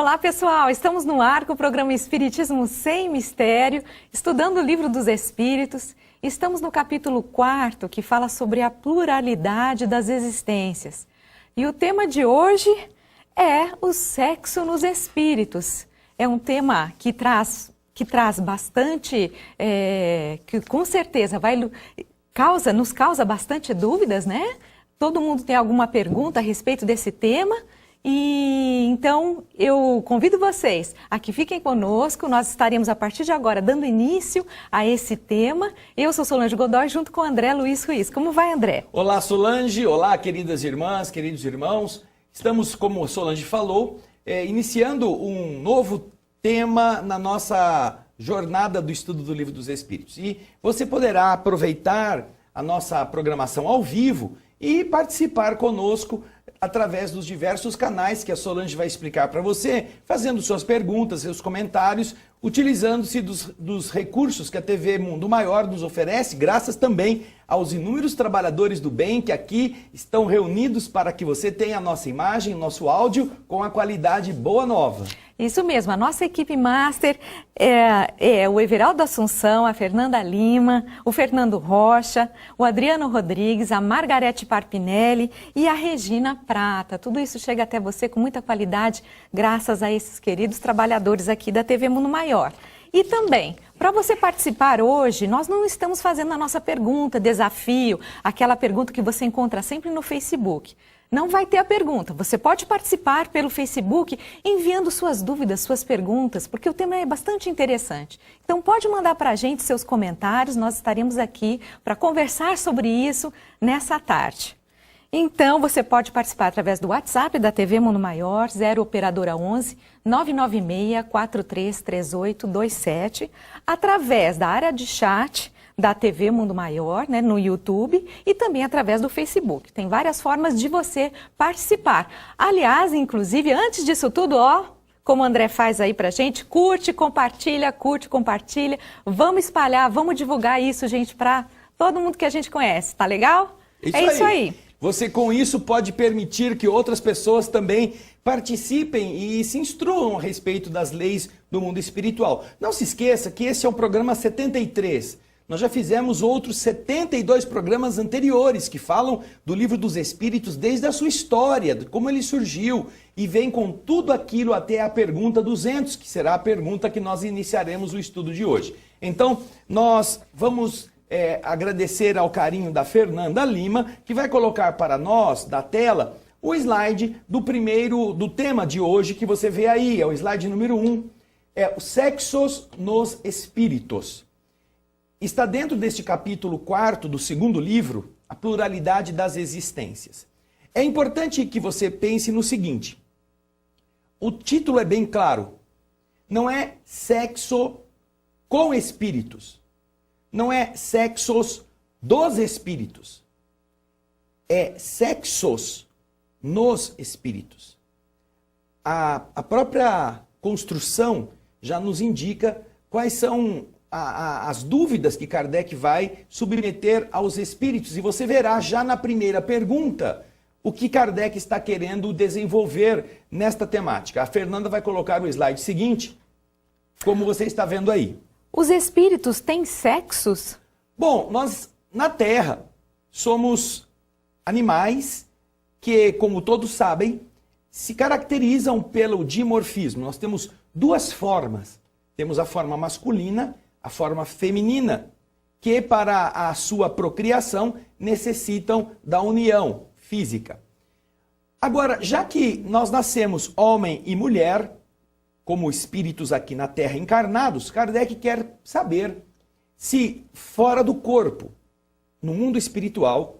Olá pessoal, estamos no ar com o programa Espiritismo Sem Mistério, estudando o Livro dos Espíritos. Estamos no capítulo 4, que fala sobre a pluralidade das existências. E o tema de hoje é o sexo nos espíritos. É um tema que traz bastante, que com certeza nos causa bastante dúvidas, né? Todo mundo tem alguma pergunta a respeito desse tema. E então eu convido vocês a que fiquem conosco, nós estaremos a partir de agora dando início a esse tema. Eu sou Solange Godoy junto com André Luiz Ruiz. Como vai, André? Olá, Solange. Olá, queridas irmãs, queridos irmãos. Estamos, como a Solange falou, iniciando um novo tema na nossa jornada do estudo do Livro dos Espíritos. E você poderá aproveitar a nossa programação ao vivo e participar conosco através dos diversos canais que a Solange vai explicar para você, fazendo suas perguntas, seus comentários, utilizando-se dos recursos que a TV Mundo Maior nos oferece, graças também aos inúmeros trabalhadores do bem que aqui estão reunidos para que você tenha a nossa imagem, o nosso áudio com a qualidade boa nova. Isso mesmo, a nossa equipe master é o Everaldo Assunção, a Fernanda Lima, o Fernando Rocha, o Adriano Rodrigues, a Margarete Parpinelli e a Regina Prata. Tudo isso chega até você com muita qualidade, graças a esses queridos trabalhadores aqui da TV Mundo Maior. E também, para você participar hoje, nós não estamos fazendo a nossa pergunta, desafio, aquela pergunta que você encontra sempre no Facebook. Não vai ter a pergunta, você pode participar pelo Facebook enviando suas dúvidas, suas perguntas, porque o tema é bastante interessante. Então pode mandar para a gente seus comentários, nós estaremos aqui para conversar sobre isso nessa tarde. Então você pode participar através do WhatsApp da TV Mundo Maior, 0 Operadora 11 996 433827, através da área de chat da TV Mundo Maior, né, no YouTube e também através do Facebook. Tem várias formas de você participar. Aliás, inclusive, antes disso tudo, como o André faz aí pra gente, curte, compartilha, vamos espalhar, vamos divulgar isso, gente, para todo mundo que a gente conhece, tá legal? Isso aí. Você com isso pode permitir que outras pessoas também participem e se instruam a respeito das leis do mundo espiritual. Não se esqueça que esse é o programa 73. Nós já fizemos outros 72 programas anteriores que falam do Livro dos Espíritos desde a sua história, de como ele surgiu, e vem com tudo aquilo até a pergunta 200, que será a pergunta que nós iniciaremos o estudo de hoje. Então, nós vamos agradecer ao carinho da Fernanda Lima, que vai colocar para nós, da tela, o slide do tema de hoje que você vê aí, é o slide número 1, os sexos nos espíritos. Está dentro deste capítulo 4 do segundo livro, a pluralidade das existências. É importante que você pense no seguinte, o título é bem claro, não é sexo com espíritos, não é sexos dos espíritos, é sexos nos espíritos. A própria construção já nos indica quais são as dúvidas que Kardec vai submeter aos espíritos. E você verá já na primeira pergunta o que Kardec está querendo desenvolver nesta temática. A Fernanda vai colocar o slide seguinte, como você está vendo aí. Os espíritos têm sexos? Bom, nós na Terra somos animais que, como todos sabem, se caracterizam pelo dimorfismo. Nós temos duas formas. Temos a forma masculina, a forma feminina, que para a sua procriação necessitam da união física. Agora, já que nós nascemos homem e mulher, como espíritos aqui na Terra encarnados, Kardec quer saber se fora do corpo, no mundo espiritual,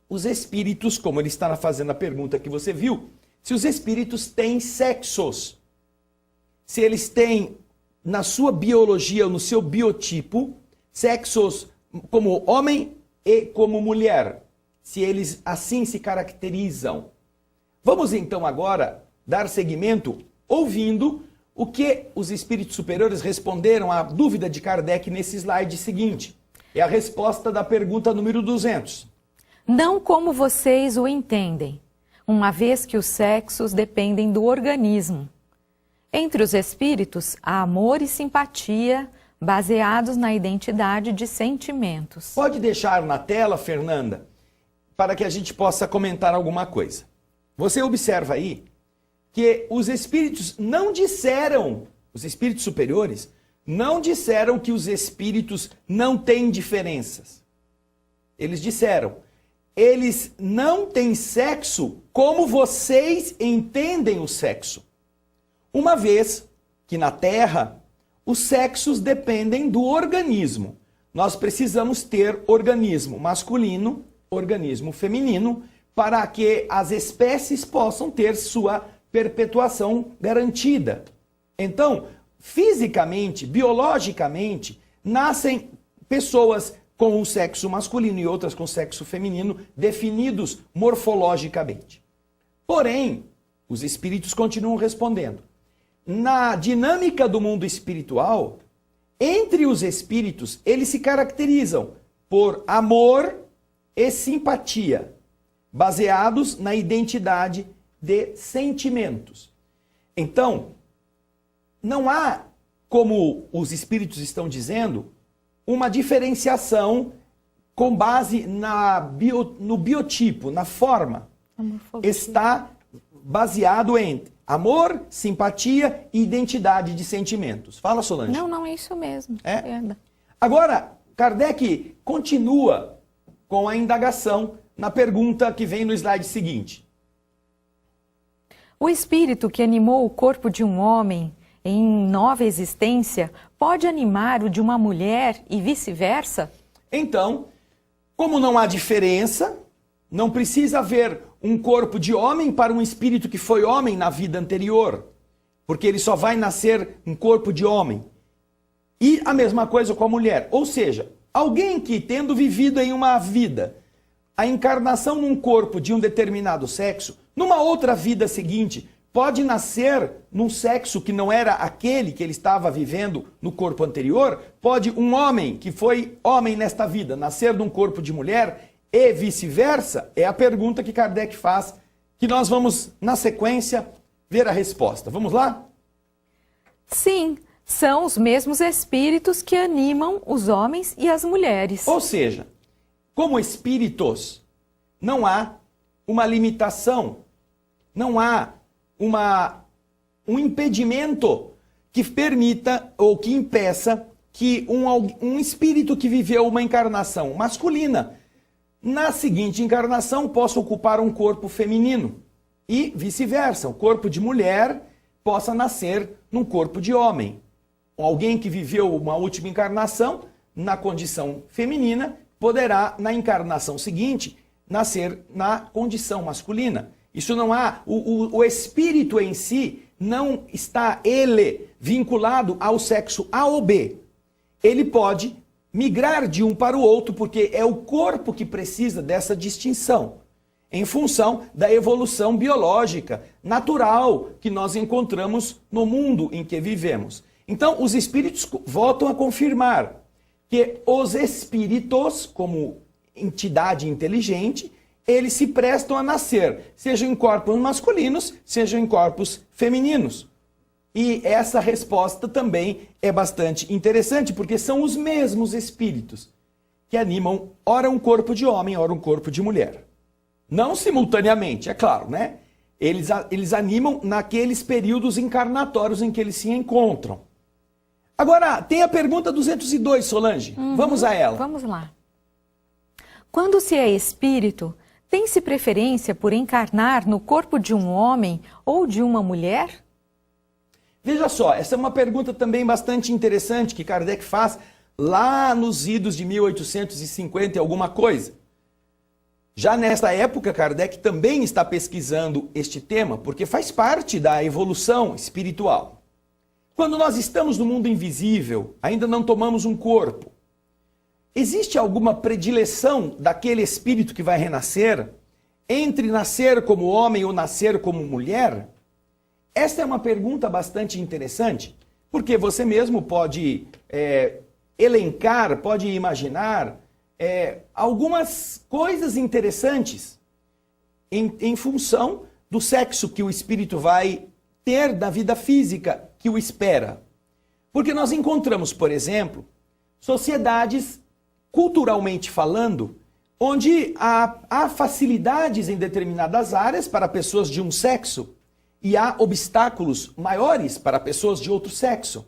os espíritos, como ele está fazendo a pergunta que você viu, se os espíritos têm sexos, se eles têm na sua biologia, no seu biotipo, sexos como homem e como mulher, se eles assim se caracterizam. Vamos então agora dar seguimento ouvindo o que os espíritos superiores responderam à dúvida de Kardec nesse slide seguinte. É a resposta da pergunta número 200. Não como vocês o entendem, uma vez que os sexos dependem do organismo. Entre os espíritos, há amor e simpatia, baseados na identidade de sentimentos. Pode deixar na tela, Fernanda, para que a gente possa comentar alguma coisa. Você observa aí que os espíritos não disseram, os espíritos superiores, não disseram que os espíritos não têm diferenças. Eles disseram, eles não têm sexo como vocês entendem o sexo. Uma vez que na Terra, os sexos dependem do organismo. Nós precisamos ter organismo masculino, organismo feminino, para que as espécies possam ter sua perpetuação garantida. Então, fisicamente, biologicamente, nascem pessoas com o sexo masculino e outras com o sexo feminino, definidos morfologicamente. Porém, os espíritos continuam respondendo. Na dinâmica do mundo espiritual, entre os espíritos, eles se caracterizam por amor e simpatia, baseados na identidade de sentimentos. Então, não há, como os espíritos estão dizendo, uma diferenciação com base no biotipo, na forma. Está baseado entre amor, simpatia e identidade de sentimentos. Fala, Solange. Não, é isso mesmo. Agora, Kardec continua com a indagação na pergunta que vem no slide seguinte. O espírito que animou o corpo de um homem em nova existência pode animar o de uma mulher e vice-versa? Então, como não há diferença, não precisa haver um corpo de homem para um espírito que foi homem na vida anterior, porque ele só vai nascer um corpo de homem. E a mesma coisa com a mulher. Ou seja, alguém que, tendo vivido em uma vida a encarnação num corpo de um determinado sexo, numa outra vida seguinte, pode nascer num sexo que não era aquele que ele estava vivendo no corpo anterior. Pode um homem que foi homem nesta vida nascer num corpo de mulher e vice-versa? É a pergunta que Kardec faz, que nós vamos, na sequência, ver a resposta. Vamos lá? Sim, são os mesmos espíritos que animam os homens e as mulheres. Ou seja, como espíritos, não há uma limitação, não há um impedimento que permita ou que impeça que um espírito que viveu uma encarnação masculina, na seguinte encarnação, possa ocupar um corpo feminino. E vice-versa, o corpo de mulher possa nascer num corpo de homem. Alguém que viveu uma última encarnação, na condição feminina, poderá, na encarnação seguinte, nascer na condição masculina. Isso não há, o espírito em si não está, ele, vinculado ao sexo A ou B. Ele pode migrar de um para o outro, porque é o corpo que precisa dessa distinção, em função da evolução biológica, natural, que nós encontramos no mundo em que vivemos. Então, os espíritos voltam a confirmar que os espíritos, como entidade inteligente, eles se prestam a nascer, sejam em corpos masculinos, sejam em corpos femininos. E essa resposta também é bastante interessante, porque são os mesmos espíritos que animam ora um corpo de homem, ora um corpo de mulher. Não simultaneamente, é claro, né? Eles animam naqueles períodos encarnatórios em que eles se encontram. Agora, tem a pergunta 202, Solange. Vamos a ela. Vamos lá. Quando se é espírito, tem-se preferência por encarnar no corpo de um homem ou de uma mulher? Veja só, essa é uma pergunta também bastante interessante que Kardec faz lá nos idos de 1850 e alguma coisa. Já nesta época, Kardec também está pesquisando este tema, porque faz parte da evolução espiritual. Quando nós estamos no mundo invisível, ainda não tomamos um corpo, existe alguma predileção daquele espírito que vai renascer entre nascer como homem ou nascer como mulher? Esta é uma pergunta bastante interessante, porque você mesmo pode elencar, pode imaginar algumas coisas interessantes em função do sexo que o espírito vai ter da vida física que o espera. Porque nós encontramos, por exemplo, sociedades, culturalmente falando, onde há facilidades em determinadas áreas para pessoas de um sexo e há obstáculos maiores para pessoas de outro sexo.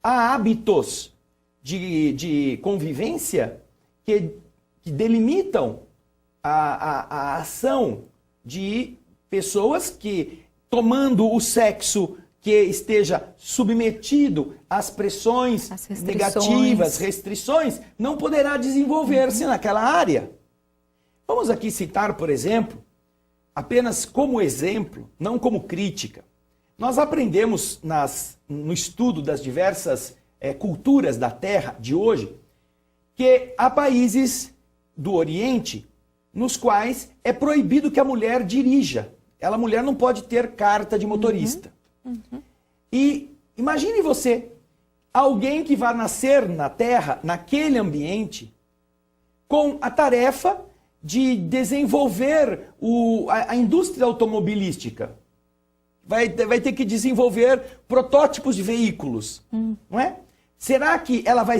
Há hábitos de convivência que delimitam a ação de pessoas que, tomando o sexo que esteja submetido às pressões negativas, restrições, não poderá desenvolver-se naquela área. Vamos aqui citar, por exemplo, apenas como exemplo, não como crítica. Nós aprendemos no estudo das diversas culturas da Terra de hoje que há países do Oriente nos quais é proibido que a mulher dirija. A mulher não pode ter carta de motorista. E imagine você, alguém que vai nascer na Terra, naquele ambiente, com a tarefa de desenvolver a indústria automobilística. Vai ter que desenvolver protótipos de veículos, não é? Será que ela vai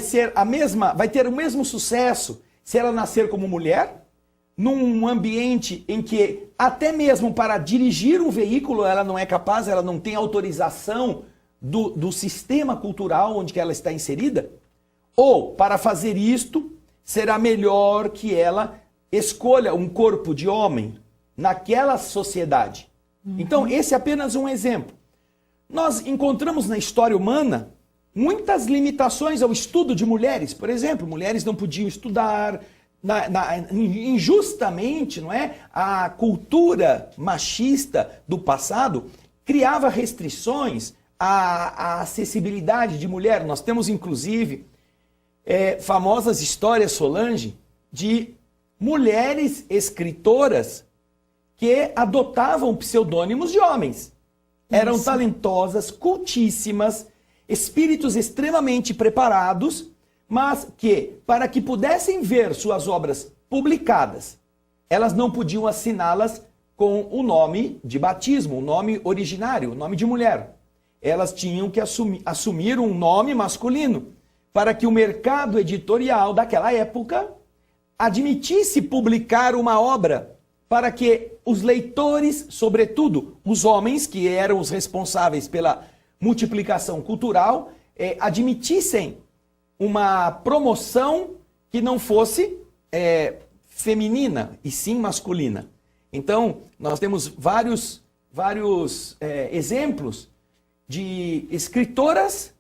ter o mesmo sucesso se ela nascer como mulher? Num ambiente em que até mesmo para dirigir um veículo ela não é capaz, ela não tem autorização do sistema cultural onde ela está inserida? Ou, para fazer isto, será melhor que ela escolha um corpo de homem naquela sociedade? Então, esse é apenas um exemplo. Nós encontramos na história humana muitas limitações ao estudo de mulheres. Por exemplo, mulheres não podiam estudar. Injustamente, não é? A cultura machista do passado criava restrições à acessibilidade de mulher. Nós temos, inclusive, famosas histórias, Solange, de mulheres escritoras que adotavam pseudônimos de homens. Eram talentosas, cultíssimas, espíritos extremamente preparados, mas que, para que pudessem ver suas obras publicadas, elas não podiam assiná-las com o nome de batismo, o nome originário, o nome de mulher. Elas tinham que assumir um nome masculino, para que o mercado editorial daquela época admitisse publicar uma obra, para que os leitores, sobretudo os homens, que eram os responsáveis pela multiplicação cultural, admitissem uma promoção que não fosse feminina, e sim masculina. Então, nós temos vários exemplos de escritoras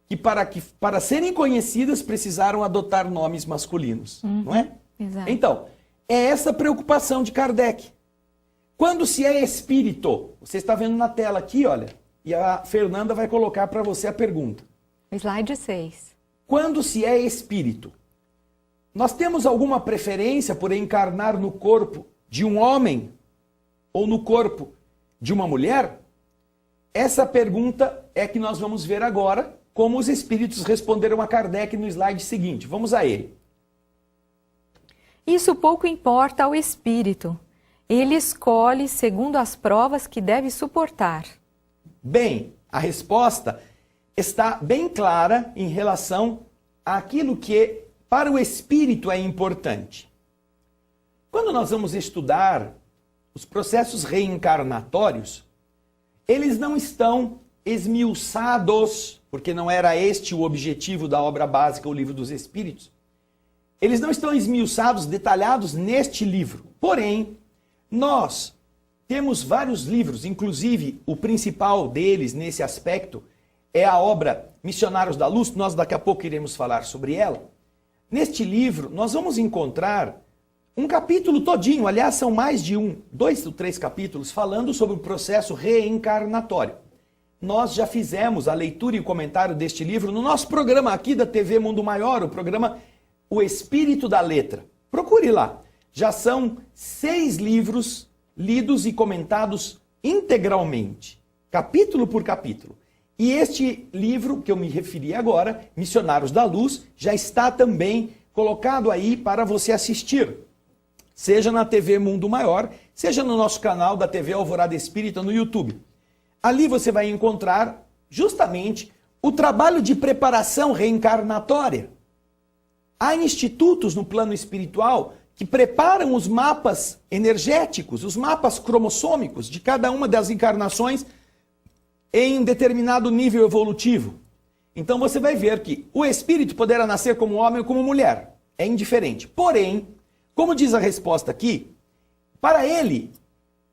que para serem conhecidas precisaram adotar nomes masculinos, não é? Exato. Então, é essa preocupação de Kardec. Quando se é espírito, você está vendo na tela aqui, olha, e a Fernanda vai colocar para você a pergunta. Slide 6. Quando se é espírito, nós temos alguma preferência por encarnar no corpo de um homem ou no corpo de uma mulher? Essa pergunta é que nós vamos ver agora como os espíritos responderam a Kardec no slide seguinte. Vamos a ele. Isso pouco importa ao espírito. Ele escolhe segundo as provas que deve suportar. Bem, a resposta está bem clara em relação àquilo que para o espírito é importante. Quando nós vamos estudar os processos reencarnatórios, eles não estão esmiuçados, porque não era este o objetivo da obra básica, o Livro dos Espíritos. Eles não estão esmiuçados, detalhados neste livro. Porém, nós temos vários livros, inclusive o principal deles nesse aspecto é a obra Missionários da Luz, nós daqui a pouco iremos falar sobre ela. Neste livro, nós vamos encontrar um capítulo todinho, aliás, são mais de 2 ou 3 capítulos, falando sobre o processo reencarnatório. Nós já fizemos a leitura e o comentário deste livro no nosso programa aqui da TV Mundo Maior, o programa O Espírito da Letra. Procure lá. Já são 6 livros lidos e comentados integralmente, capítulo por capítulo. E este livro que eu me referi agora, Missionários da Luz, já está também colocado aí para você assistir. Seja na TV Mundo Maior, seja no nosso canal da TV Alvorada Espírita no YouTube. Ali você vai encontrar justamente o trabalho de preparação reencarnatória. Há institutos no plano espiritual que preparam os mapas energéticos, os mapas cromossômicos de cada uma das encarnações em um determinado nível evolutivo. Então você vai ver que o espírito poderá nascer como homem ou como mulher. É indiferente. Porém, como diz a resposta aqui, para ele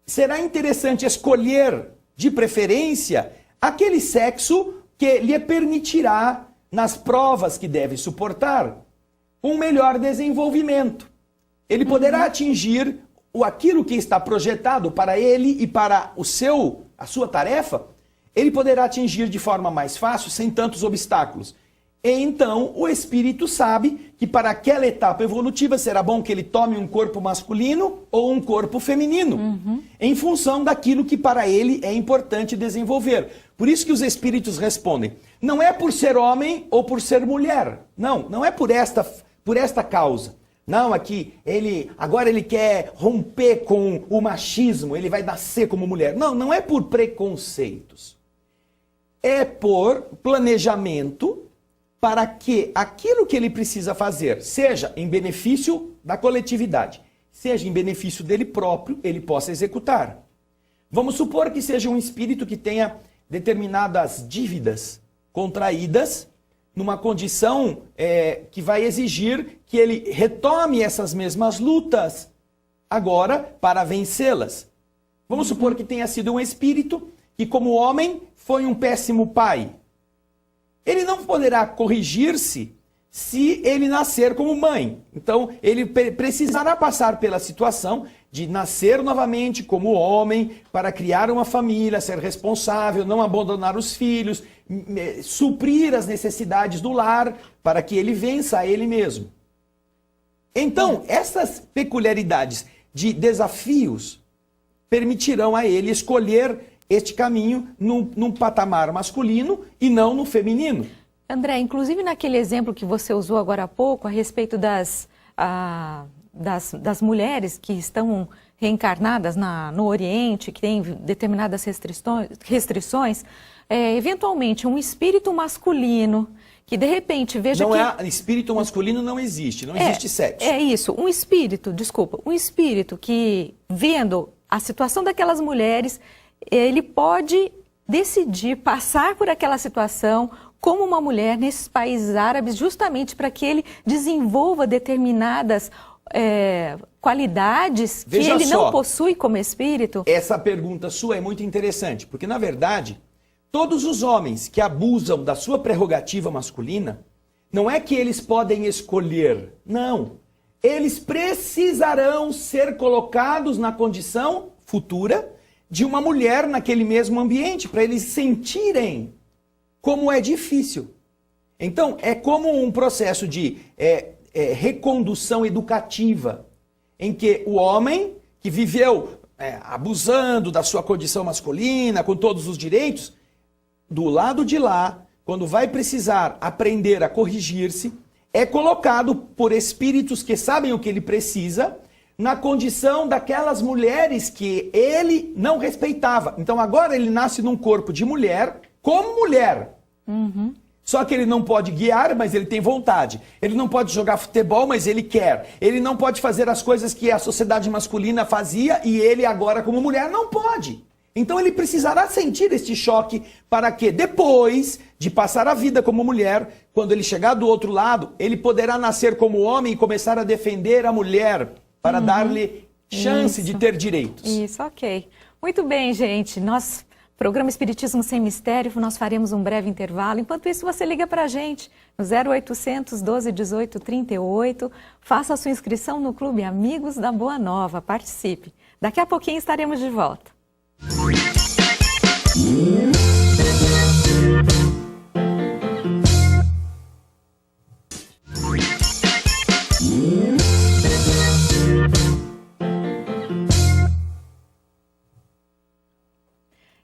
será interessante escolher, de preferência, aquele sexo que lhe permitirá, nas provas que deve suportar, um melhor desenvolvimento. Ele poderá atingir aquilo que está projetado para ele e para a sua tarefa, ele poderá atingir de forma mais fácil, sem tantos obstáculos. E então, o espírito sabe que para aquela etapa evolutiva será bom que ele tome um corpo masculino ou um corpo feminino, em função daquilo que para ele é importante desenvolver. Por isso que os espíritos respondem, não é por ser homem ou por ser mulher, não é por esta causa. Não, aqui, agora ele quer romper com o machismo, ele vai nascer como mulher. Não é por preconceitos. É por planejamento para que aquilo que ele precisa fazer, seja em benefício da coletividade, seja em benefício dele próprio, ele possa executar. Vamos supor que seja um espírito que tenha determinadas dívidas contraídas, numa condição que vai exigir que ele retome essas mesmas lutas agora para vencê-las. Vamos supor que tenha sido um espírito que, como homem, foi um péssimo pai. Ele não poderá corrigir-se se ele nascer como mãe. Então, ele precisará passar pela situação de nascer novamente como homem para criar uma família, ser responsável, não abandonar os filhos, suprir as necessidades do lar para que ele vença a ele mesmo. Então, essas peculiaridades de desafios permitirão a ele escolher este caminho num patamar masculino e não no feminino. André, inclusive naquele exemplo que você usou agora há pouco, a respeito das mulheres que estão reencarnadas no Oriente, que têm determinadas restrições, eventualmente um espírito masculino que de repente veja espírito masculino não existe, não existe sexo. É isso, um espírito que vendo a situação daquelas mulheres, ele pode decidir passar por aquela situação como uma mulher nesses países árabes, justamente para que ele desenvolva determinadas qualidades que ele não possui como espírito? Essa pergunta sua é muito interessante, porque na verdade, todos os homens que abusam da sua prerrogativa masculina, não é que eles podem escolher, não. Eles precisarão ser colocados na condição futura de uma mulher naquele mesmo ambiente, para eles sentirem como é difícil. Então, é como um processo de recondução educativa, em que o homem que viveu abusando da sua condição masculina, com todos os direitos, do lado de lá, quando vai precisar aprender a corrigir-se, é colocado por espíritos que sabem o que ele precisa, na condição daquelas mulheres que ele não respeitava. Então agora ele nasce num corpo de mulher, como mulher. Só que ele não pode guiar, mas ele tem vontade. Ele não pode jogar futebol, mas ele quer. Ele não pode fazer as coisas que a sociedade masculina fazia e ele agora como mulher não pode. Então ele precisará sentir este choque para que depois de passar a vida como mulher, quando ele chegar do outro lado, ele poderá nascer como homem e começar a defender a mulher para dar-lhe chance de ter direitos. Isso, ok. Muito bem, gente. Programa Espiritismo Sem Mistério, nós faremos um breve intervalo. Enquanto isso, você liga para a gente no 0800 12 18 38. Faça a sua inscrição no Clube Amigos da Boa Nova. Participe. Daqui a pouquinho estaremos de volta.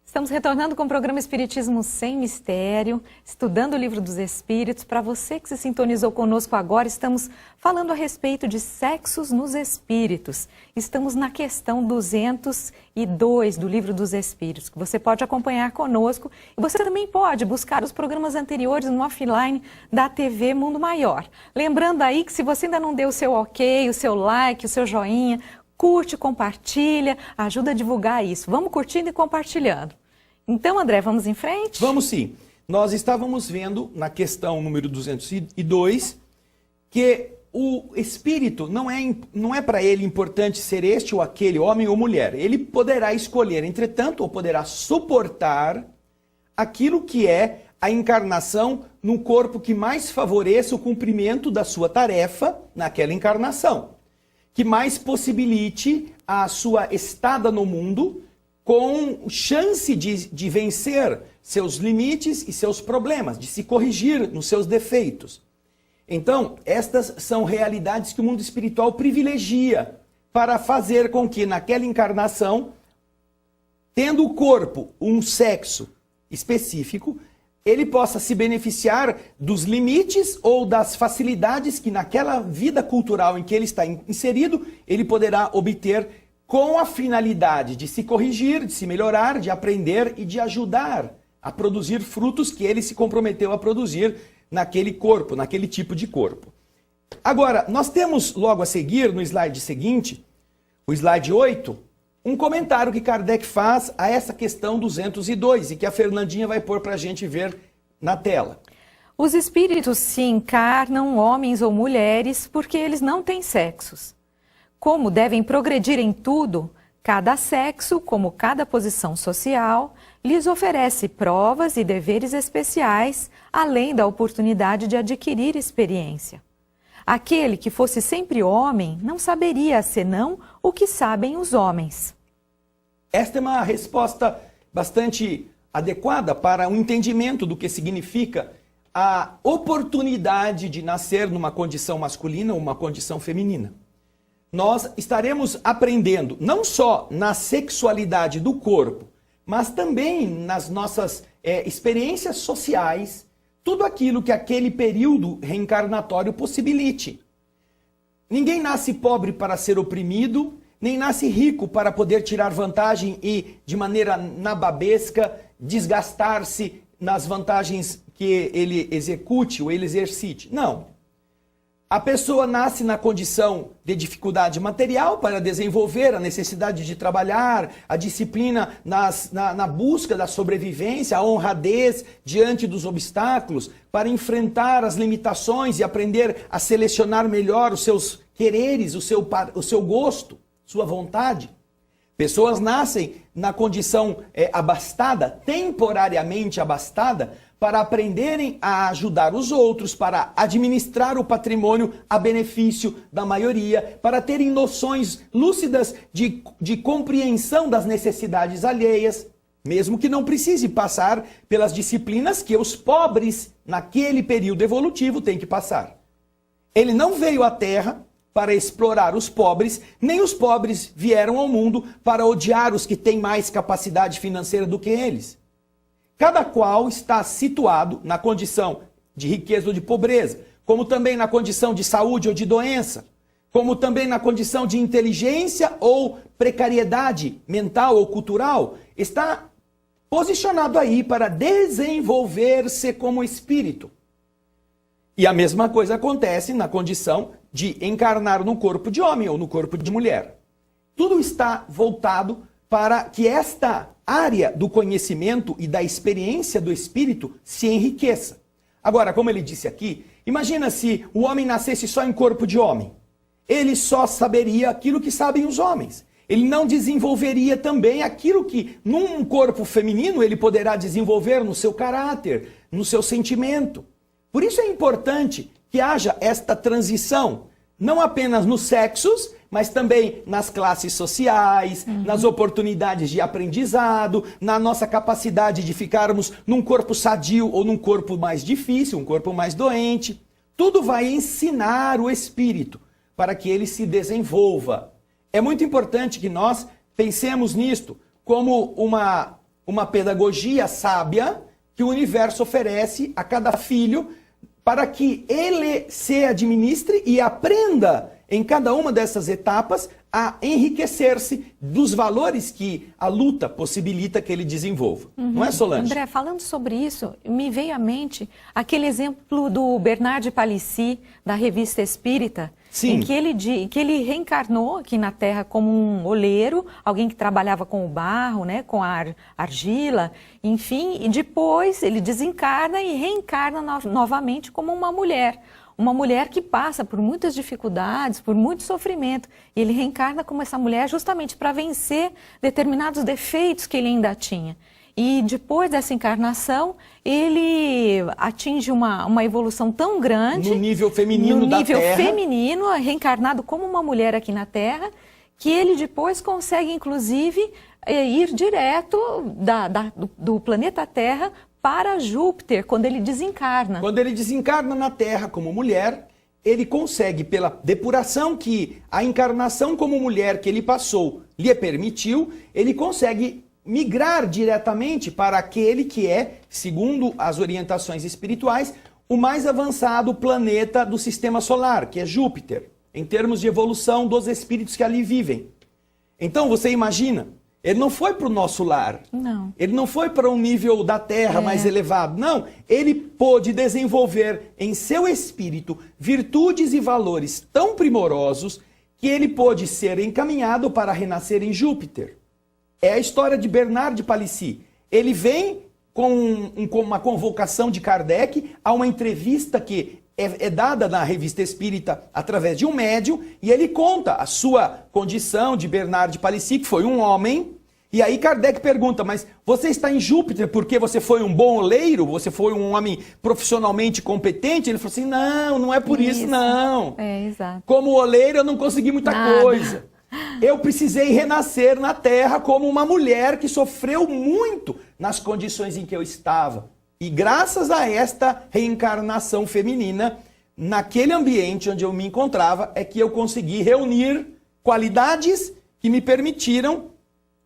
Estamos retornando com o programa Espiritismo Sem Mistério, estudando o Livro dos Espíritos. Para você que se sintonizou conosco agora, estamos falando a respeito de sexos nos espíritos. Estamos na questão 202 do Livro dos Espíritos, que você pode acompanhar conosco. E você também pode buscar os programas anteriores no offline da TV Mundo Maior. Lembrando aí que se você ainda não deu o seu ok, o seu like, o seu joinha, curte, compartilha, ajuda a divulgar isso. Vamos curtindo e compartilhando. Então, André, vamos em frente? Vamos sim. Nós estávamos vendo na questão número 202 que o espírito não é para ele importante ser este ou aquele, homem ou mulher. Ele poderá escolher, entretanto, ou poderá suportar aquilo que é a encarnação no corpo que mais favoreça o cumprimento da sua tarefa naquela encarnação, que mais possibilite a sua estada no mundo com chance de vencer seus limites e seus problemas, de se corrigir nos seus defeitos. Então, estas são realidades que o mundo espiritual privilegia para fazer com que naquela encarnação, tendo o corpo um sexo específico, ele possa se beneficiar dos limites ou das facilidades que naquela vida cultural em que ele está inserido, ele poderá obter com a finalidade de se corrigir, de se melhorar, de aprender e de ajudar a produzir frutos que ele se comprometeu a produzir naquele corpo, naquele tipo de corpo. Agora, nós temos logo a seguir, no slide seguinte, o slide 8, um comentário que Kardec faz a essa questão 202 e que a Fernandinha vai pôr para a gente ver na tela. Os espíritos se encarnam, homens ou mulheres, porque eles não têm sexos. Como devem progredir em tudo, cada sexo, como cada posição social, lhes oferece provas e deveres especiais, além da oportunidade de adquirir experiência. Aquele que fosse sempre homem não saberia senão o que sabem os homens. Esta é uma resposta bastante adequada para o entendimento do que significa a oportunidade de nascer numa condição masculina ou uma condição feminina. Nós estaremos aprendendo não só na sexualidade do corpo, mas também nas nossas experiências sociais, tudo aquilo que aquele período reencarnatório possibilite. Ninguém nasce pobre para ser oprimido, nem nasce rico para poder tirar vantagem e, de maneira nababesca, desgastar-se nas vantagens que ele execute ou ele exercite. Não. A pessoa nasce na condição de dificuldade material para desenvolver a necessidade de trabalhar, a disciplina na busca da sobrevivência, a honradez diante dos obstáculos, para enfrentar as limitações e aprender a selecionar melhor os seus quereres, o seu gosto, sua vontade. Pessoas nascem na condição abastada, temporariamente abastada, para aprenderem a ajudar os outros, para administrar o patrimônio a benefício da maioria, para terem noções lúcidas de compreensão das necessidades alheias, mesmo que não precise passar pelas disciplinas que os pobres, naquele período evolutivo, têm que passar. Ele não veio à Terra para explorar os pobres, nem os pobres vieram ao mundo para odiar os que têm mais capacidade financeira do que eles. Cada qual está situado na condição de riqueza ou de pobreza, como também na condição de saúde ou de doença, como também na condição de inteligência ou precariedade mental ou cultural, está posicionado aí para desenvolver-se como espírito. E a mesma coisa acontece na condição de encarnar no corpo de homem ou no corpo de mulher. Tudo está voltado para que esta área do conhecimento e da experiência do espírito se enriqueça. Agora, como ele disse aqui, imagina se o homem nascesse só em corpo de homem. Ele só saberia aquilo que sabem os homens. Ele não desenvolveria também aquilo que num corpo feminino ele poderá desenvolver no seu caráter, no seu sentimento. Por isso é importante que haja esta transição, não apenas nos sexos, mas também nas classes sociais, nas oportunidades de aprendizado, na nossa capacidade de ficarmos num corpo sadio ou num corpo mais difícil, um corpo mais doente. Tudo vai ensinar o espírito para que ele se desenvolva. É muito importante que nós pensemos nisto como uma uma pedagogia sábia que o universo oferece a cada filho para que ele se administre e aprenda em cada uma dessas etapas a enriquecer-se dos valores que a luta possibilita que ele desenvolva. Não é, Solange? André, falando sobre isso, me veio à mente aquele exemplo do Bernard de Palissy, da Revista Espírita, Sim. em que ele reencarnou aqui na Terra como um oleiro, alguém que trabalhava com o barro, né, com a argila, enfim, e depois ele desencarna e reencarna novamente como uma mulher. Uma mulher que passa por muitas dificuldades, por muito sofrimento. E ele reencarna como essa mulher justamente para vencer determinados defeitos que ele ainda tinha. E depois dessa encarnação, ele atinge uma evolução tão grande... No nível feminino da Terra. No nível feminino, reencarnado como uma mulher aqui na Terra, que ele depois consegue, inclusive, ir direto do planeta Terra para Júpiter, quando ele desencarna. Quando ele desencarna na Terra como mulher, ele consegue, pela depuração que a encarnação como mulher que ele passou lhe permitiu, ele consegue migrar diretamente para aquele que é, segundo as orientações espirituais, o mais avançado planeta do sistema solar, que é Júpiter, em termos de evolução dos espíritos que ali vivem. Então, você imagina... Ele não foi para o nosso lar. Não. Ele não foi para um nível da Terra mais elevado. Não. Ele pôde desenvolver em seu espírito virtudes e valores tão primorosos que ele pôde ser encaminhado para renascer em Júpiter. É a história de Bernard de Palissy. Ele vem com uma convocação de Kardec a uma entrevista que é dada na Revista Espírita através de um médium, e ele conta a sua condição de Bernard de Palissy, que foi um homem, e aí Kardec pergunta, mas você está em Júpiter porque você foi um bom oleiro? Você foi um homem profissionalmente competente? Ele falou assim, não é por isso não. É, exato. Como oleiro eu não consegui muita coisa. Eu precisei renascer na Terra como uma mulher que sofreu muito nas condições em que eu estava. E graças a esta reencarnação feminina, naquele ambiente onde eu me encontrava, é que eu consegui reunir qualidades que me permitiram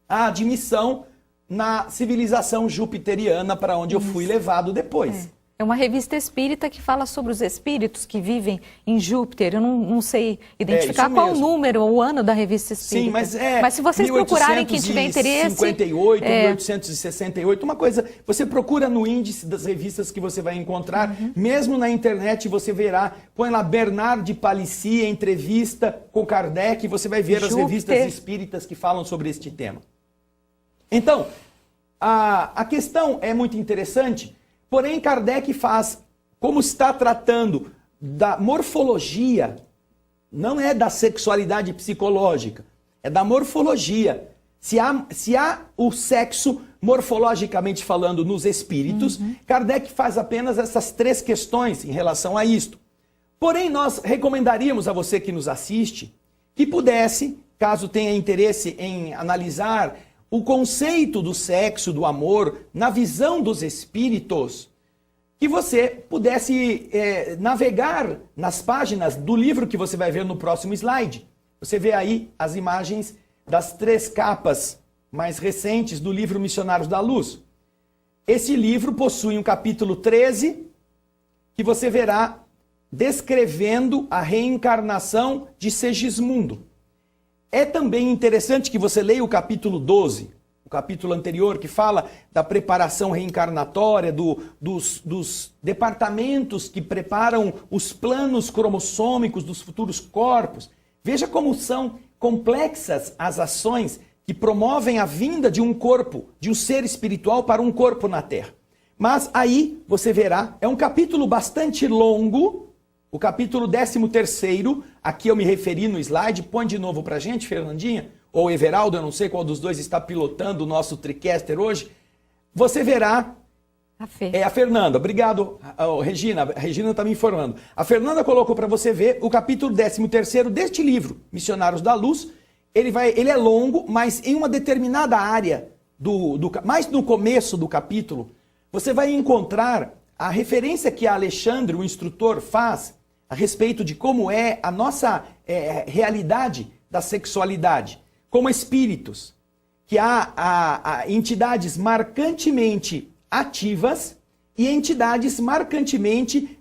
a admissão na civilização jupiteriana para onde eu fui levado depois. É uma revista espírita que fala sobre os espíritos que vivem em Júpiter. Eu não sei identificar qual o número ou o ano da revista espírita. Sim, mas se vocês procurarem, quem tiver interesse... 1858, 1868, uma coisa... Você procura no índice das revistas que você vai encontrar, mesmo na internet você verá, põe lá Bernard de Palissy, entrevista com Kardec, você vai ver as revistas espíritas que falam sobre este tema. Então, a questão é muito interessante. Porém, Kardec faz, como está tratando da morfologia, não é da sexualidade psicológica, é da morfologia. Se há o sexo, morfologicamente falando, nos espíritos, Kardec faz apenas essas 3 questões em relação a isto. Porém, nós recomendaríamos a você que nos assiste, que pudesse, caso tenha interesse em analisar o conceito do sexo, do amor, na visão dos espíritos, que você pudesse navegar nas páginas do livro que você vai ver no próximo slide. Você vê aí as imagens das 3 capas mais recentes do livro Missionários da Luz. Esse livro possui um capítulo 13, que você verá descrevendo a reencarnação de Segismundo. É também interessante que você leia o capítulo 12, o capítulo anterior, que fala da preparação reencarnatória, dos departamentos que preparam os planos cromossômicos dos futuros corpos. Veja como são complexas as ações que promovem a vinda de um corpo, de um ser espiritual para um corpo na Terra. Mas aí você verá, é um capítulo bastante longo. O capítulo 13º, aqui eu me referi no slide, põe de novo pra gente, Fernandinha, ou Everaldo, eu não sei qual dos dois está pilotando o nosso TriCaster hoje. Você verá... É a Fernanda, obrigado, Regina. A Regina está me informando. A Fernanda colocou para você ver o capítulo 13º deste livro, Missionários da Luz. Ele é longo, mas em uma determinada área, mais no começo do capítulo, você vai encontrar a referência que a Alexandre, o instrutor, faz a respeito de como é a nossa realidade da sexualidade, como espíritos. que há entidades marcantemente ativas e entidades marcantemente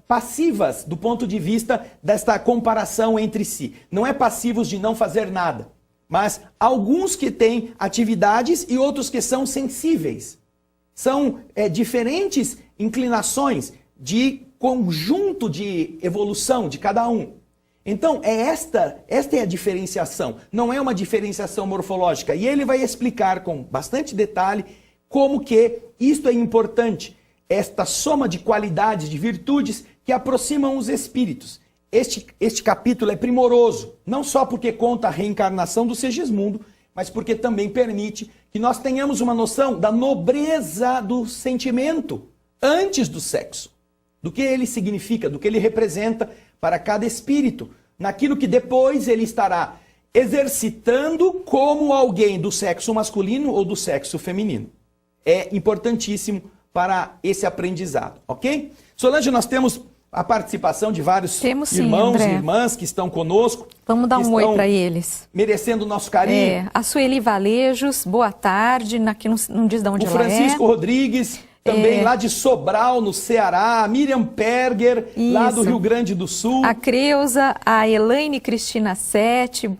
passivas do ponto de vista desta comparação entre si. Não é passivos de não fazer nada, mas alguns que têm atividades e outros que são sensíveis. São diferentes inclinações de conjunto de evolução de cada um. Então, esta é a diferenciação, não é uma diferenciação morfológica. E ele vai explicar com bastante detalhe como que isto é importante, esta soma de qualidades, de virtudes que aproximam os espíritos. Este capítulo é primoroso, não só porque conta a reencarnação do Segismundo, mas porque também permite que nós tenhamos uma noção da nobreza do sentimento antes do sexo, do que ele significa, do que ele representa para cada espírito, naquilo que depois ele estará exercitando como alguém do sexo masculino ou do sexo feminino. É importantíssimo para esse aprendizado, ok? Solange, nós temos a participação de vários irmãos e irmãs que estão conosco. Vamos dar um oi para eles. Merecendo o nosso carinho. A Sueli Valejos, boa tarde, aqui não diz de onde ela é. O Francisco Rodrigues, também lá de Sobral, no Ceará. A Miriam Perger, lá do Rio Grande do Sul. A Creuza, a Elaine Cristina Sete.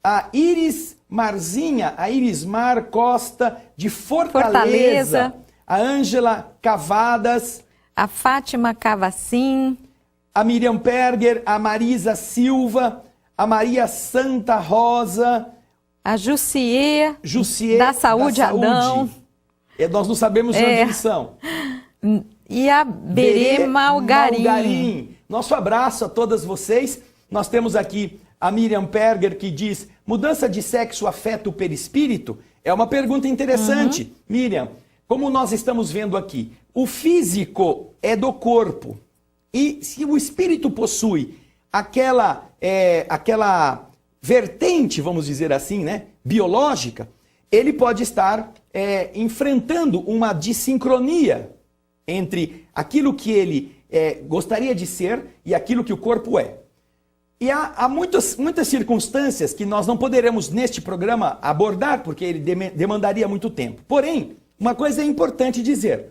A Iris Marzinha, a Irismar Costa, de Fortaleza. A Ângela Cavadas. A Fátima Cavacim. A Miriam Perger, a Marisa Silva, a Maria Santa Rosa. A Jussier da Saúde Adão. Nós não sabemos de onde eles são. E a Berê Malgarim. Nosso abraço a todas vocês. Nós temos aqui a Miriam Perger que diz: mudança de sexo afeta o perispírito? É uma pergunta interessante. Miriam, como nós estamos vendo aqui, o físico é do corpo. E se o espírito possui aquela vertente, vamos dizer assim, né, biológica, ele pode estar enfrentando uma dissincronia entre aquilo que ele gostaria de ser e aquilo que o corpo é. E há muitas circunstâncias que nós não poderemos neste programa abordar, porque ele demandaria muito tempo. Porém, uma coisa é importante dizer: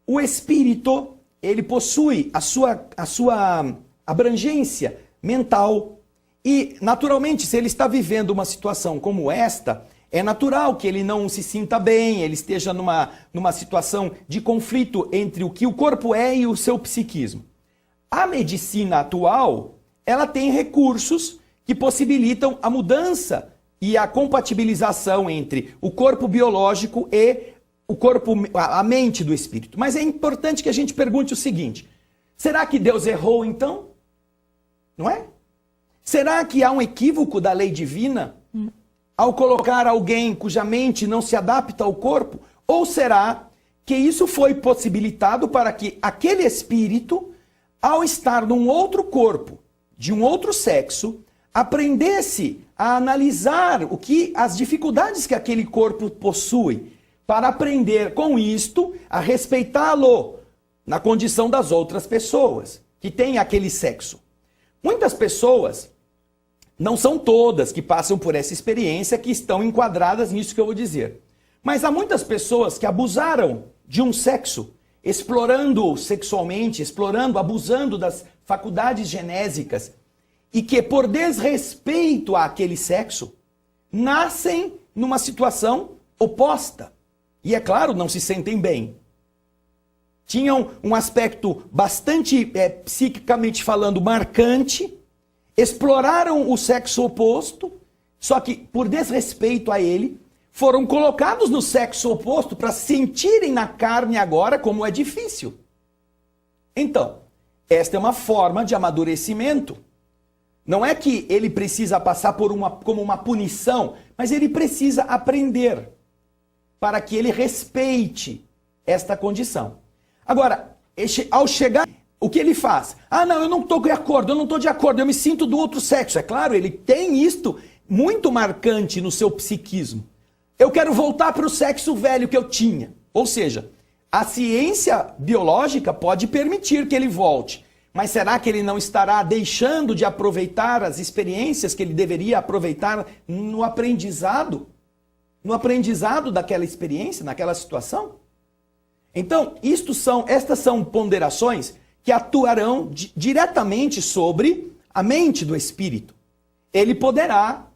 o espírito, ele possui a sua abrangência mental e, naturalmente, se ele está vivendo uma situação como esta, é natural que ele não se sinta bem, ele esteja numa situação de conflito entre o que o corpo é e o seu psiquismo. A medicina atual, ela tem recursos que possibilitam a mudança e a compatibilização entre o corpo biológico e o corpo, a mente do espírito. Mas é importante que a gente pergunte o seguinte: será que Deus errou então? Não é? Será que há um equívoco da lei divina ao colocar alguém cuja mente não se adapta ao corpo? Ou será que isso foi possibilitado para que aquele espírito, ao estar num outro corpo, de um outro sexo, aprendesse a analisar as dificuldades que aquele corpo possui, para aprender com isto a respeitá-lo na condição das outras pessoas que têm aquele sexo? Muitas pessoas, não são todas que passam por essa experiência que estão enquadradas nisso que eu vou dizer, mas há muitas pessoas que abusaram de um sexo, explorando sexualmente, abusando das faculdades genésicas, e que por desrespeito àquele sexo, nascem numa situação oposta. E é claro, não se sentem bem. Tinham um aspecto bastante, psiquicamente falando, marcante, exploraram o sexo oposto, só que por desrespeito a ele, foram colocados no sexo oposto para sentirem na carne agora como é difícil. Então, esta é uma forma de amadurecimento. Não é que ele precisa passar como uma punição, mas ele precisa aprender para que ele respeite esta condição. Agora, ao chegar, o que ele faz? Ah, não, eu não estou de acordo, eu me sinto do outro sexo. É claro, ele tem isto muito marcante no seu psiquismo. Eu quero voltar para o sexo velho que eu tinha. Ou seja, a ciência biológica pode permitir que ele volte. Mas será que ele não estará deixando de aproveitar as experiências que ele deveria aproveitar no aprendizado? no aprendizado daquela experiência, naquela situação? Então, estas são ponderações que atuarão diretamente sobre a mente do espírito. Ele poderá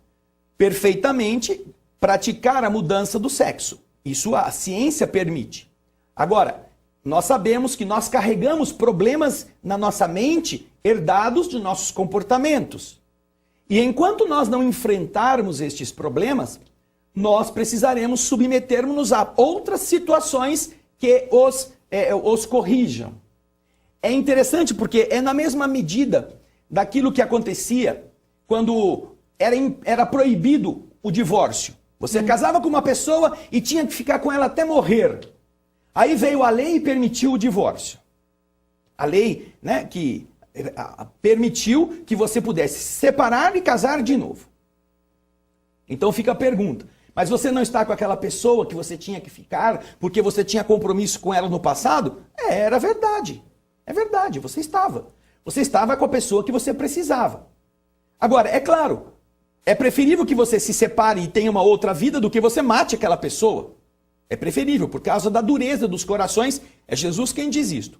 perfeitamente praticar a mudança do sexo. Isso a ciência permite. Agora, nós sabemos que nós carregamos problemas na nossa mente herdados de nossos comportamentos. E enquanto nós não enfrentarmos estes problemas, nós precisaremos submetermos-nos a outras situações que os corrijam. É interessante porque é na mesma medida daquilo que acontecia quando era proibido o divórcio. Você casava com uma pessoa e tinha que ficar com ela até morrer. Aí veio a lei e permitiu o divórcio. A lei, né, que permitiu que você pudesse se separar e casar de novo. Então fica a pergunta. Mas você não está com aquela pessoa que você tinha que ficar porque você tinha compromisso com ela no passado? Era verdade. É verdade, você estava. Você estava com a pessoa que você precisava. Agora, é claro, é preferível que você se separe e tenha uma outra vida do que você mate aquela pessoa. É preferível, por causa da dureza dos corações. É Jesus quem diz isto.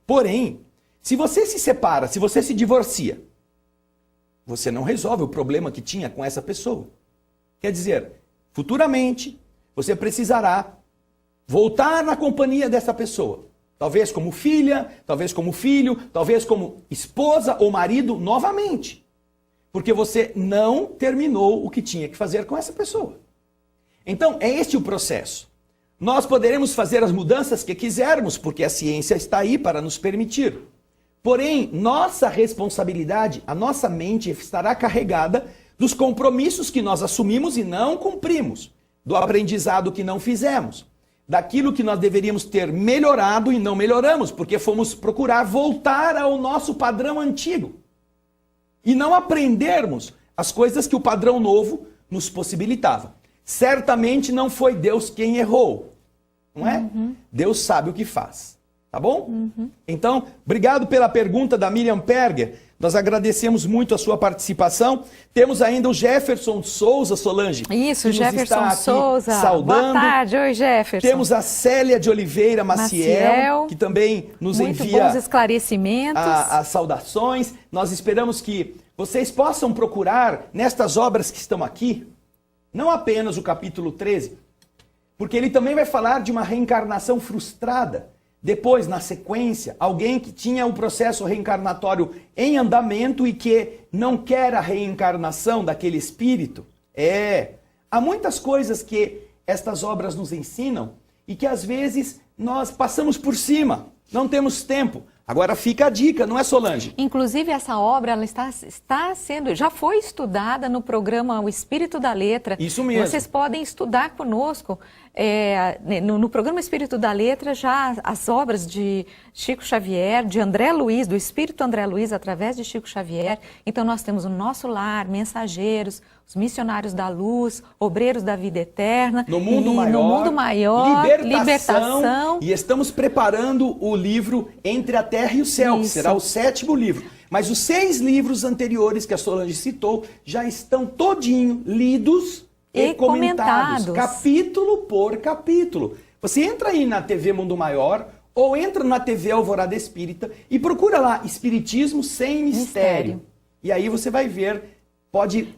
Porém, se você se separa, se você se divorcia, você não resolve o problema que tinha com essa pessoa. Quer dizer, futuramente, você precisará voltar na companhia dessa pessoa. Talvez como filha, talvez como filho, talvez como esposa ou marido novamente. Porque você não terminou o que tinha que fazer com essa pessoa. Então, é este o processo. Nós poderemos fazer as mudanças que quisermos, porque a ciência está aí para nos permitir. Porém, nossa responsabilidade, a nossa mente estará carregada dos compromissos que nós assumimos e não cumprimos, do aprendizado que não fizemos, daquilo que nós deveríamos ter melhorado e não melhoramos, porque fomos procurar voltar ao nosso padrão antigo e não aprendermos as coisas que o padrão novo nos possibilitava. Certamente não foi Deus quem errou, não é? Deus sabe o que faz, tá bom? Então, obrigado pela pergunta da Miriam Perger. Nós agradecemos muito a sua participação. Temos ainda o Jefferson Souza, Solange. Isso, Jefferson Souza. Saudando. Boa tarde, oi Jefferson. Temos a Célia de Oliveira Maciel, que também nos envia muito bons esclarecimentos. As saudações. Nós esperamos que vocês possam procurar nestas obras que estão aqui, não apenas o capítulo 13, porque ele também vai falar de uma reencarnação frustrada. Depois, na sequência, alguém que tinha o processo reencarnatório em andamento e que não quer a reencarnação daquele espírito. Há muitas coisas que estas obras nos ensinam e que às vezes nós passamos por cima, não temos tempo. Agora fica a dica, não é, Solange? Inclusive essa obra ela já foi estudada no programa O Espírito da Letra. Isso mesmo. Vocês podem estudar conosco no programa Espírito da Letra já as obras de Chico Xavier, de André Luiz, do Espírito André Luiz, através de Chico Xavier. Então nós temos o Nosso Lar, Mensageiros, os Missionários da Luz, Obreiros da Vida Eterna. No Mundo Maior, Libertação. E estamos preparando o livro Entre a Terra e o Céu, que será o 7º livro. Mas os 6 livros anteriores que a Solange citou já estão todinho lidos e comentados, capítulo por capítulo. Você entra aí na TV Mundo Maior ou entra na TV Alvorada Espírita e procura lá Espiritismo Sem Mistério. E aí você vai ver, pode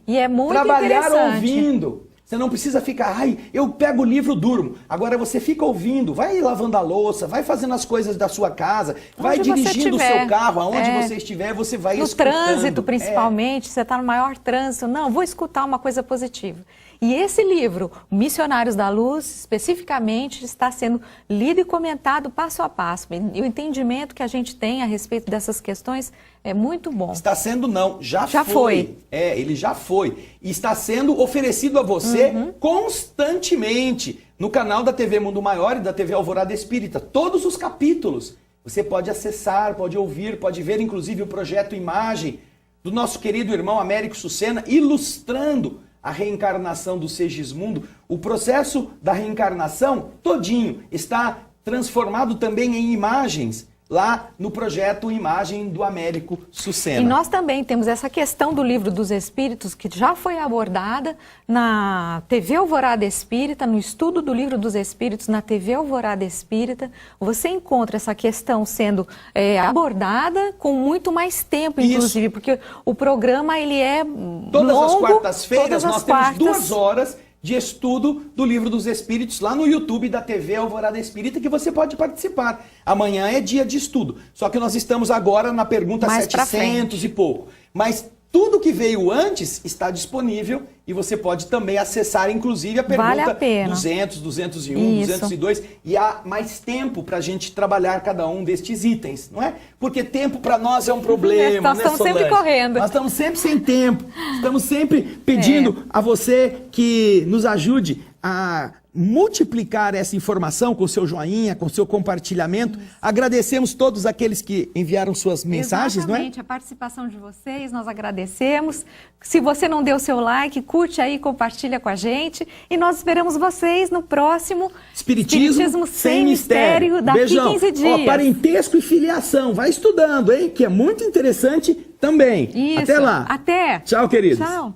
trabalhar ouvindo. Você não precisa ficar, eu pego o livro, durmo. Agora você fica ouvindo, vai lavando a louça, vai fazendo as coisas da sua casa, vai dirigindo o seu carro, aonde você estiver, você vai escutando. No trânsito, principalmente, você está no maior trânsito. Não, vou escutar uma coisa positiva. E esse livro, Missionários da Luz, especificamente, está sendo lido e comentado passo a passo. E o entendimento que a gente tem a respeito dessas questões é muito bom. Está sendo já foi. Ele já foi. E está sendo oferecido a você constantemente no canal da TV Mundo Maior e da TV Alvorada Espírita. Todos os capítulos. Você pode acessar, pode ouvir, pode ver inclusive o projeto Imagem do nosso querido irmão Américo Sucena, ilustrando a reencarnação do Segismundo. O processo da reencarnação todinho está transformado também em imagens lá no projeto Imagem do Américo Sucena. E nós também temos essa questão do Livro dos Espíritos, que já foi abordada na TV Alvorada Espírita, no estudo do Livro dos Espíritos na TV Alvorada Espírita. Você encontra essa questão sendo abordada com muito mais tempo, inclusive, porque o programa ele é todas longo. As quartas-feiras nós temos 2 horas de estudo do Livro dos Espíritos lá no YouTube da TV Alvorada Espírita, que você pode participar. Amanhã é dia de estudo. Só que nós estamos agora na pergunta mais 700 e pouco. Mas tudo que veio antes está disponível e você pode também acessar, inclusive, a pergunta 200, 201, Isso. 202. E há mais tempo para a gente trabalhar cada um destes itens, não é? Porque tempo para nós é um problema, nós estamos sempre correndo. Nós estamos sempre sem tempo. Estamos sempre pedindo a você que nos ajude a multiplicar essa informação com seu joinha, com seu compartilhamento. Agradecemos todos aqueles que enviaram suas mensagens, Exatamente, não é? a participação de vocês, nós agradecemos. Se você não deu seu like, curte aí, compartilha com a gente. E nós esperamos vocês no próximo Espiritismo Sem Mistério. daqui Beijão. 15 dias. Ó, parentesco e filiação, vai estudando, hein? Que é muito interessante também. Isso. Até lá. Até. Tchau, queridos. Tchau.